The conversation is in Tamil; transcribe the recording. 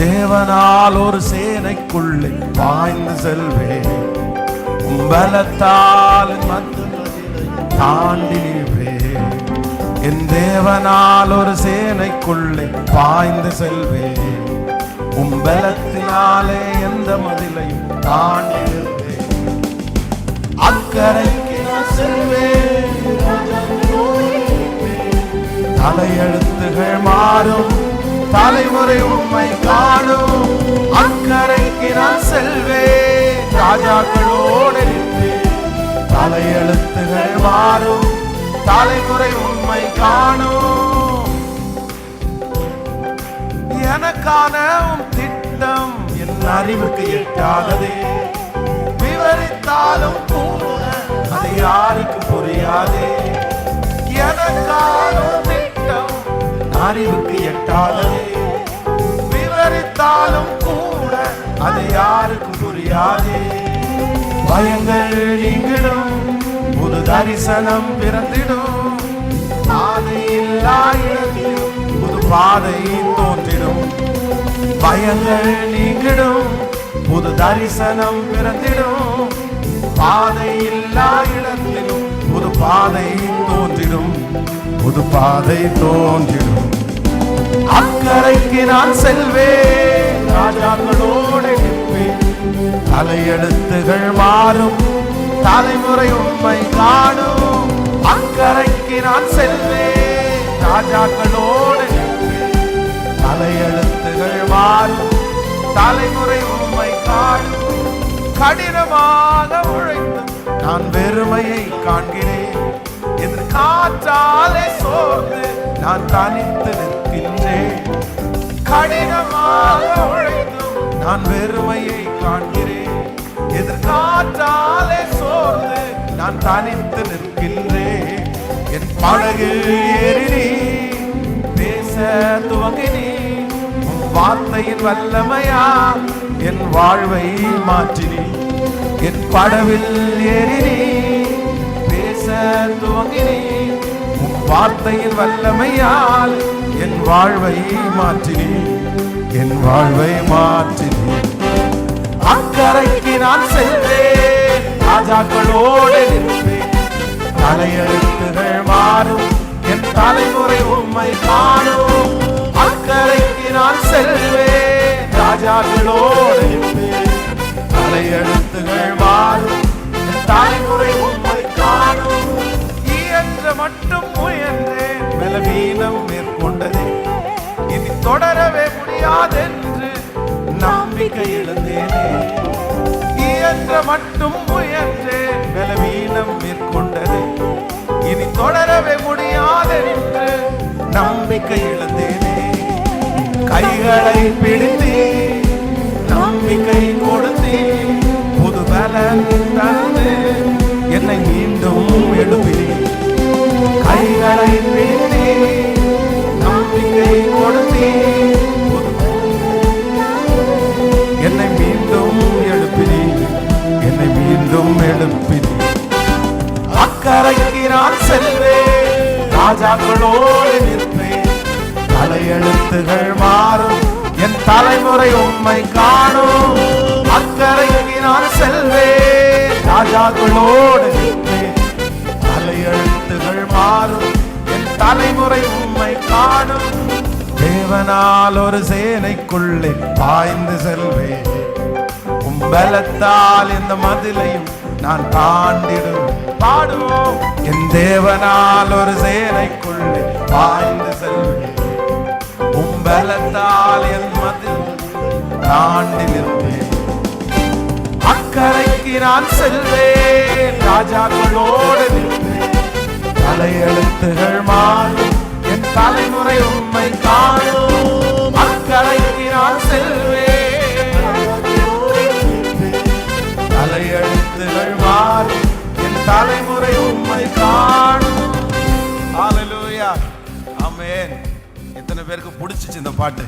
தேவனால் ஒரு சேனைக்குள்ளே பாய்ந்து செல்வேன். பலத்தால் தாண்டி நிற்பேன். என் தேவனால் ஒரு சேனைக்குள்ளே பாய்ந்து செல்வேன். பலத்தினாலே எந்த மதிலையும் தாண்டி நிற்பேன். அக்கறைக்கு நான் செல்வேன். தலையெழுத்துகள் மாறும், தலைமுறை உண்மை காணும். அக்கறைக்கு நான் செல்வேன். ராஜாக்களோடு நிற்பேன். தலையெழுத்துகள் மாறும், தலைமுறை உண்மை காணும். எனக்கான திட்டம் என் அறிவுக்கு எட்டாததே. விவரித்தாலும் கூட அது யாருக்கு புரியாதே. எனக்கான திட்டம் அறிவுக்கு எட்டாததே. விவரித்தாலும் கூட அது யாருக்கு புரியாதே. பயங்கள் நீங்கிடும், புது தரிசனம் பிறந்திடும். பாதையில்லா இடத்தில் புது பாதை தோன்றிடும். பயங்கள் நீங்கிடும், புது தரிசனம் பிறந்திடும். பாதையில்லா இடத்திலும் புது பாதை தோன்றிடும். புது பாதை தோன்றிடும். அக்கறைக்கு நான் செல்வேன். ராஜாக்களோடு நிற்பேன். தலையெழுத்துகள் மாறும், தலைமுறை உண்மை காணும். அக்கறைக்கு நான் செல்வேன். ராஜாக்களோடு நிற்பேன். தலையெழுத்துகள் மாறும், தலைமுறை உண்மை காணும். கடினமாக உழைத்து நான் வெறுமையை காண்கிறேன். எதிர்காற்றாலே சோர்ந்து நான் தனித்து நிற்கின்றேன். கடினமாக உழைத்தும் நான் வெறுமையை காண்கிறேன். எதிர்காற்றாலே சோர்ந்து நான் தனித்து நிற்கின்றேன். என் படகில் ஏறி பேச துவங்கினி. உன் வார்த்தையின் வல்லமையா என் வாழ்வை மாற்றினி. என் படவில் ஏறி பேச துவங்கினி. உன் வார்த்தையின் வல்லமையால் என் வாழ்வை மாற்றினி. என் வாழ்வை மாற்றினி. அக்கறைக்கு நான் செல்வேன். ராஜாக்களோடு நிற்பேன். தலையெழுத்துகள் மாறும், என் தலைமுறை உண்மை காணும். அக்கறைக்கு நான் செல்வேன். ராஜாக்களோடு நிற்பேன். தலையெழுத்துகள் மாறும், என் தலைமுறை உண்மை காணும். இயன்ற மட்டும் முயன்றேன், பலவீனம் மேற்கொண்டதே. இனி தொடரவே முடியாதென்று நம்பிக்கை இழந்தேனே. இயன்ற மட்டும் முயன்றேன், பலவீனம் மேற்கொண்டதே. இனி தொடரவே முடியாதென்று நம்பிக்கை இழந்தேனே. கைகளை பிடித்து நம்பிக்கை கொடுத்து புது பலன் தந்து என்னை மீண்டும் எழுப்பி. கைகளை பிடித்து நம்பிக்கை கொடுத்து என்னை மீண்டும் எழுப்பி. என்னை மீண்டும் எழுப்பி. அக்கறைக்கு நான் செல்வேன். ராஜாக்களோடு நிற்பேன். தலையெழுத்துகள் மாறும், என் தலைமுறை உண்மை காணும். அக்கறைக்கு நான் செல்வேன். ராஜாக்களோடு நிற்பேன். தலையெழுத்துகள் மாறும், என் தலைமுறை உண்மை காணும். தேவனால் ஒரு சேனைக்குள்ளே பாய்ந்து செல்வேன். பலத்தால் இந்த மதிலையும் நான் தாண்டிடுவேன். பாடுவோம். என் தேவனால் ஒரு சேனைக்குள்ளே பாய்ந்து செல்வேன். பலத்தால் என் மதில் தாண்டி நிற்பேன். அக்கறைக்கு நான் செல்வேன். ராஜாக்களோடு நிற்பேன். தலையெழுத்துகள் மாறும், என் தலைமுறை உண்மை காணும். அக்கறைக்கு நான் செல்வேன். தலையெழுத்துகள் மாறும், என் தலைமுறை உண்மை காணும். ஹல்லேலூயா, ஆமென். எத்தனை பேருக்கு பிடிச்சிச்சு இந்த பாட்டு?